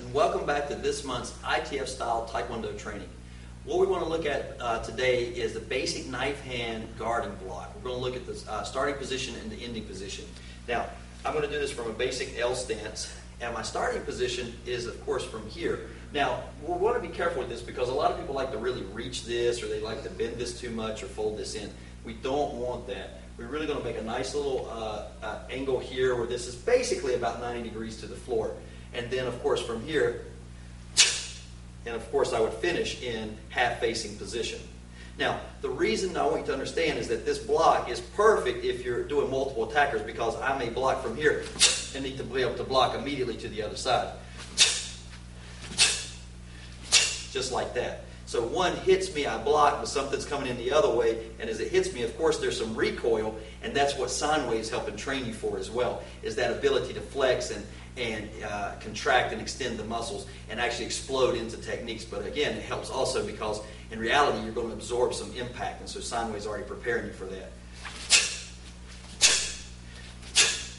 and welcome back to this month's ITF style Taekwondo training. What we want to look at today is the basic knife hand guarding block. We're going to look at the starting position and the ending position. Now, I'm going to do this from a basic L stance, and my starting position is, of course, from here. Now, we want to be careful with this because a lot of people like to really reach this, or they like to bend this too much or fold this in. We don't want that. We're really going to make a nice little angle here where this is basically about 90 degrees to the floor. And then, of course, from here, and of course, I would finish in half-facing position. Now, the reason I want you to understand is that this block is perfect if you're doing multiple attackers, because I may block from here and need to be able to block immediately to the other side. Just like that. So one hits me, I block, but something's coming in the other way, and as it hits me, of course, there's some recoil, and that's what sine waves help and train you for as well, is that ability to flex and contract and extend the muscles and actually explode into techniques. But again, it helps also because in reality, you're going to absorb some impact, and so sine waves are already preparing you for that.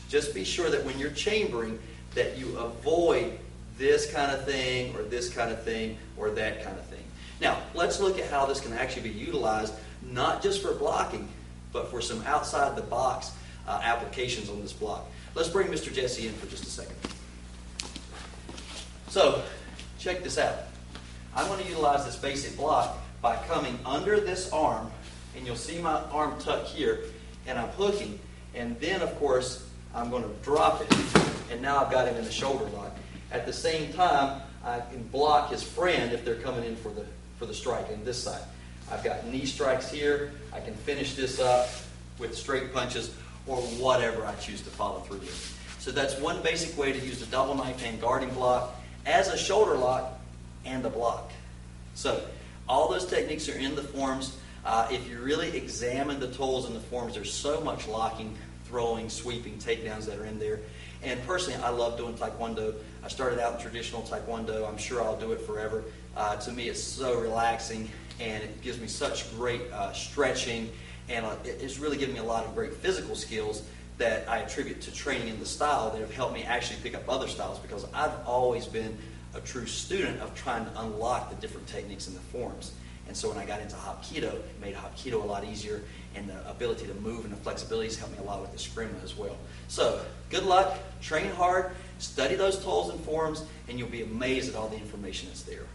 Just be sure that when you're chambering, that you avoid this kind of thing, or this kind of thing, or that kind of thing. Now, let's look at how this can actually be utilized, not just for blocking, but for some outside-the-box applications on this block. Let's bring Mr. Jesse in for just a second. So, check this out. I'm going to utilize this basic block by coming under this arm, and you'll see my arm tuck here, and I'm hooking, and then, of course, I'm going to drop it, and now I've got him in the shoulder lock. At the same time, I can block his friend if they're coming in for the strike on this side. I've got knee strikes here. I can finish this up with straight punches or whatever I choose to follow through with. So that's one basic way to use the double knife hand guarding block as a shoulder lock and a block. So all those techniques are in the forms. If you really examine the tools in the forms, there's so much locking, throwing, sweeping, takedowns that are in there. And personally, I love doing Taekwondo. I started out in traditional Taekwondo. I'm sure I'll do it forever. To me, it's so relaxing, and it gives me such great stretching, and it's really given me a lot of great physical skills that I attribute to training in the style that have helped me actually pick up other styles, because I've always been a true student of trying to unlock the different techniques in the forms. And so when I got into Hapkido, it made Hapkido a lot easier, and the ability to move and the flexibilities helped me a lot with the Eskrima as well. So good luck, train hard, study those tools and forms, and you'll be amazed at all the information that's there.